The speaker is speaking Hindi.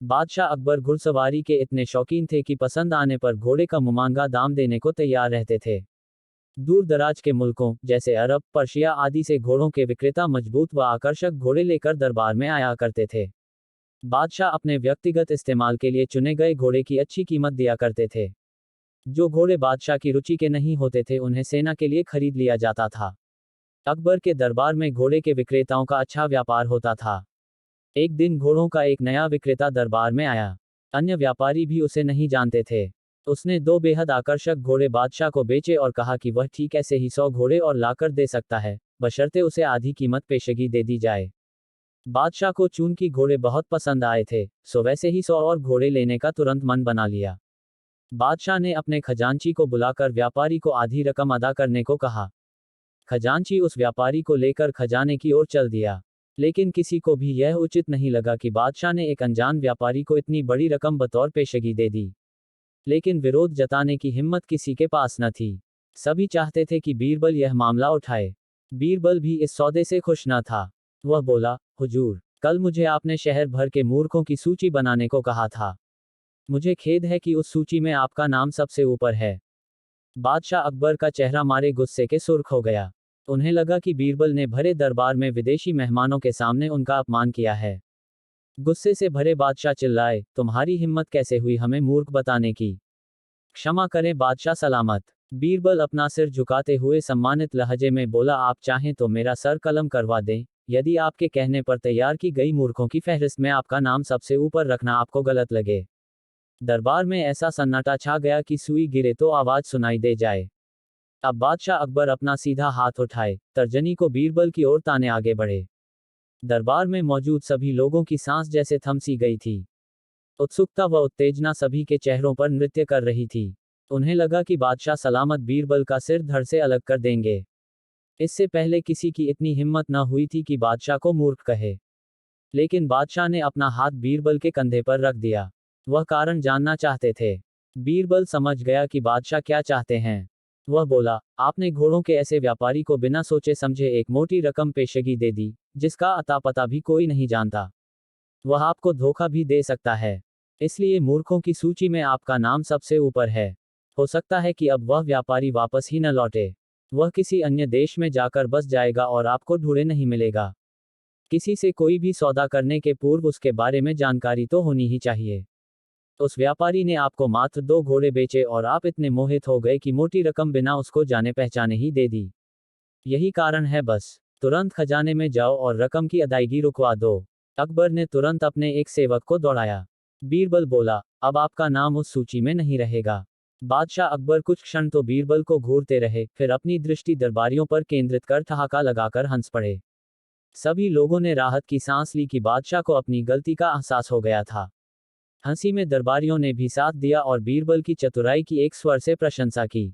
बादशाह अकबर घुड़सवारी के इतने शौकीन थे कि पसंद आने पर घोड़े का मुमांगा दाम देने को तैयार रहते थे। दूर दराज के मुल्कों जैसे अरब, पर्शिया आदि से घोड़ों के विक्रेता मजबूत व आकर्षक घोड़े लेकर दरबार में आया करते थे। बादशाह अपने व्यक्तिगत इस्तेमाल के लिए चुने गए घोड़े की अच्छी कीमत दिया करते थे। जो घोड़े बादशाह की रुचि के नहीं होते थे उन्हें सेना के लिए खरीद लिया जाता था। अकबर के दरबार में घोड़े के विक्रेताओं का अच्छा व्यापार होता था। एक दिन घोड़ों का एक नया विक्रेता दरबार में आया। अन्य व्यापारी भी उसे नहीं जानते थे। उसने 2 बेहद आकर्षक घोड़े बादशाह को बेचे और कहा कि वह ठीक ऐसे ही 100 घोड़े और लाकर दे सकता है, बशर्ते उसे आधी कीमत पेशगी दे दी जाए। बादशाह को चूंकि घोड़े बहुत पसंद आए थे, सो वैसे ही 100 और घोड़े लेने का तुरंत मन बना लिया। बादशाह ने अपने खजांची को बुलाकर व्यापारी को आधी रकम अदा करने को कहा। खजांची उस व्यापारी को लेकर खजाने की ओर चल दिया। लेकिन किसी को भी यह उचित नहीं लगा कि बादशाह ने एक अनजान व्यापारी को इतनी बड़ी रकम बतौर पेशगी दे दी। लेकिन विरोध जताने की हिम्मत किसी के पास न थी। सभी चाहते थे कि बीरबल यह मामला उठाए। बीरबल भी इस सौदे से खुश न था। वह बोला, हुजूर, कल मुझे आपने शहर भर के मूर्खों की सूची बनाने को कहा था। मुझे खेद है कि उस सूची में आपका नाम सबसे ऊपर है। बादशाह अकबर का चेहरा मारे गुस्से के सुर्ख हो गया। उन्हें लगा कि बीरबल ने भरे दरबार में विदेशी मेहमानों के सामने उनका अपमान किया है। गुस्से से भरे बादशाह चिल्लाए, तुम्हारी हिम्मत कैसे हुई हमें मूर्ख बताने की? क्षमा करें बादशाह सलामत। बीरबल अपना सिर झुकाते हुए सम्मानित लहजे में बोला, आप चाहें तो मेरा सर कलम करवा दें, यदि आपके कहने पर तैयार की गई मूर्खों की फहरिस्त में आपका नाम सबसे ऊपर रखना आपको गलत लगे। दरबार में ऐसा सन्नाटा छा गया कि सुई गिरे तो आवाज सुनाई दे जाए। अब बादशाह अकबर अपना सीधा हाथ उठाए, तर्जनी को बीरबल की ओर ताने आगे बढ़े। दरबार में मौजूद सभी लोगों की सांस जैसे थम सी गई थी। उत्सुकता व उत्तेजना सभी के चेहरों पर नृत्य कर रही थी। उन्हें लगा कि बादशाह सलामत बीरबल का सिर धड़ से अलग कर देंगे। इससे पहले किसी की इतनी हिम्मत न हुई थी कि बादशाह को मूर्ख कहे। लेकिन बादशाह ने अपना हाथ बीरबल के कंधे पर रख दिया। वह कारण जानना चाहते थे। बीरबल समझ गया कि बादशाह क्या चाहते हैं। वह बोला, आपने घोड़ों के ऐसे व्यापारी को बिना सोचे समझे एक मोटी रकम पेशगी दे दी, जिसका अता पता भी कोई नहीं जानता। वह आपको धोखा भी दे सकता है। इसलिए मूर्खों की सूची में आपका नाम सबसे ऊपर है। हो सकता है कि अब वह व्यापारी वापस ही न लौटे। वह किसी अन्य देश में जाकर बस जाएगा और आपको ढूंढे नहीं मिलेगा। किसी से कोई भी सौदा करने के पूर्व उसके बारे में जानकारी तो होनी ही चाहिए। उस व्यापारी ने आपको मात्र 2 घोड़े बेचे और आप इतने मोहित हो गए कि मोटी रकम बिना उसको जाने पहचाने ही दे दी। यही कारण है बस। तुरंत खजाने में जाओ और रकम की अदायगी रुकवा दो। अकबर ने तुरंत अपने एक सेवक को दौड़ाया। बीरबल बोला, अब आपका नाम उस सूची में नहीं रहेगा। बादशाह अकबर कुछ क्षण तो बीरबल को घूरते रहे, फिर अपनी दृष्टि दरबारियों पर केंद्रित कर ठहाका लगाकर हंस पड़े। सभी लोगों ने राहत की सांस ली कि बादशाह को अपनी गलती का एहसास हो गया था। हंसी में दरबारियों ने भी साथ दिया और बीरबल की चतुराई की एक स्वर से प्रशंसा की।